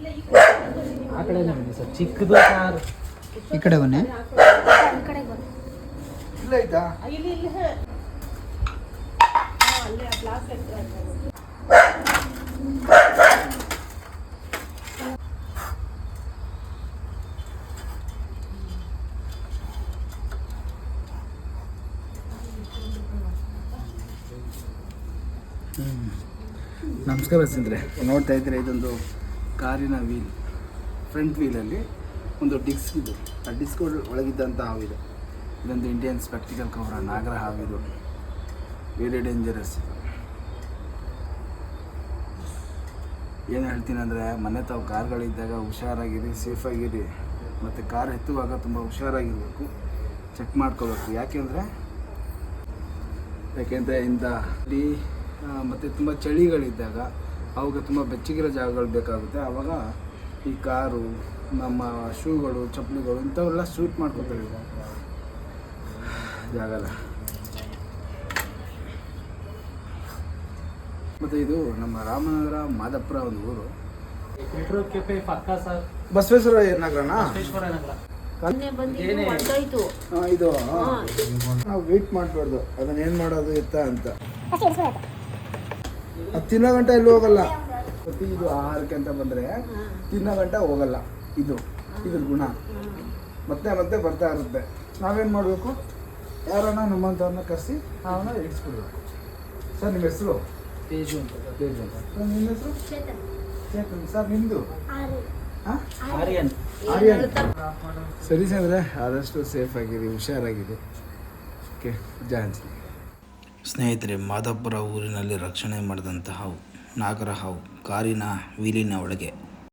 ಆ ಕಡೆನೇ ಬನ್ನಿ ಸರ್, ಚಿಕ್ಕದು ಕಾರು ಈ ಕಡೆ ಬನ್ನಿ. ಇಲ್ಲ ಆಯ್ತಾ? ನಮಸ್ಕಾರ ಸ್ನೇಹಿತರೆ, ನೋಡ್ತಾ ಇದ್ದರೆ ಇದೊಂದು ಕಾರಿನ ವೀಲ್, ಫ್ರಂಟ್ ವೀಲಲ್ಲಿ ಒಂದು ಡಿಸ್ಕ್ ಇದೆ. ಆ ಡಿಸ್ಕ್ ಒಳಗಿದ್ದಂಥ ಹಾವಿದೆ. ಇದೊಂದು ಇಂಡಿಯನ್ ಸ್ಪೆಕ್ಟಿಕಲ್ ಕವರ ನಾಗರ ಹಾವಿದು, ವೆರಿ ಡೇಂಜರಸ್ ಇದು. ಏನು ಹೇಳ್ತೀನಿ ಅಂದರೆ, ಮನೆ ತಾವು ಕಾರ್ಗಳಿದ್ದಾಗ ಹುಷಾರಾಗಿರಿ, ಸೇಫಾಗಿರಿ, ಮತ್ತು ಕಾರ್ ಎತ್ತುವಾಗ ತುಂಬ ಹುಷಾರಾಗಿರಬೇಕು, ಚೆಕ್ ಮಾಡ್ಕೋಬೇಕು. ಯಾಕೆಂದರೆ ಇಂಥ ಮತ್ತು ತುಂಬ ಚಳಿಗಳಿದ್ದಾಗ ಅವಾಗ ತುಂಬ ಬೆಚ್ಚಗಿರೋ ಜಾಗಗಳು ಬೇಕಾಗುತ್ತೆ. ಆವಾಗ ಈ ಕಾರು, ನಮ್ಮ ಶೂಗಳು, ಚಪ್ಪಲಿಗಳು ಇಂಥವೆಲ್ಲ ಶೂಟ್ ಮಾಡ್ಕೊತಾರೆ ಜಾಗಲ್ಲ. ಮತ್ತು ಇದು ನಮ್ಮ ರಾಮನಗರ ಮಾದಪ್ಪರ ಒಂದು ಊರು. ಮೆಟ್ರೋ ಕೆಫೆ ಪಕ್ಕ ಸರ್, ಬಸವೇಶ್ವರ ನಗರನಾ? ಬಸವೇಶ್ವರ ನಗರ. ಇದು ನಾವು ವೆಯ್ಟ್ ಮಾಡಬಾರ್ದು, ಅದನ್ನ ಏನು ಮಾಡೋದು ಎತ್ತ ಅಂತ. ಅದು ತಿನ್ನೋ ಗಂಟೆ ಎಲ್ಲೂ ಹೋಗಲ್ಲ. ಮತ್ತು ಇದು ಆಹಾರಕ್ಕೆ ಅಂತ ಬಂದರೆ ತಿನ್ನೋ ಗಂಟೆ ಹೋಗಲ್ಲ. ಇದ್ರ ಗುಣ ಮತ್ತೆ ಮತ್ತೆ ಬರ್ತಾ ಇರುತ್ತೆ. ನಾವೇನು ಮಾಡಬೇಕು, ಯಾರನ್ನ ನಮ್ಮಂಥವ್ರನ್ನ ಕರೆಸಿ ಅವನ್ನ ಇಡಿಸ್ಬಿಡ್ಬೇಕು. ಸರ್ ನಿಮ್ಮ ಹೆಸರು? ತೇಜು ಅಂತ. ತೇಜು ಅಂತ. ಸರ್ ನಿಮ್ಮ ಹೆಸರು? ಚೇತನ್. ಸರ್ ನಿಮ್ಮದು? ಆರ್ಯನ್. ಆರ್ಯನ್. ಸರಿ ಅಂದರೆ ಆದಷ್ಟು ಸೇಫ್ ಆಗಿರಿ, ಹುಷಾರಾಗಿರಿ. ಓಕೆ, ಜಾನ್ಸಿ. ಸ್ನೇಹಿತರೆ, ಮಾದಾಪುರ ಊರಿನಲ್ಲಿ ರಕ್ಷಣೆ ಮಾಡಿದಂಥ ಹಾವು, ನಾಗರ ಹಾವು, ಕಾರಿನ ವೀಲಿನ ಒಳಗೆ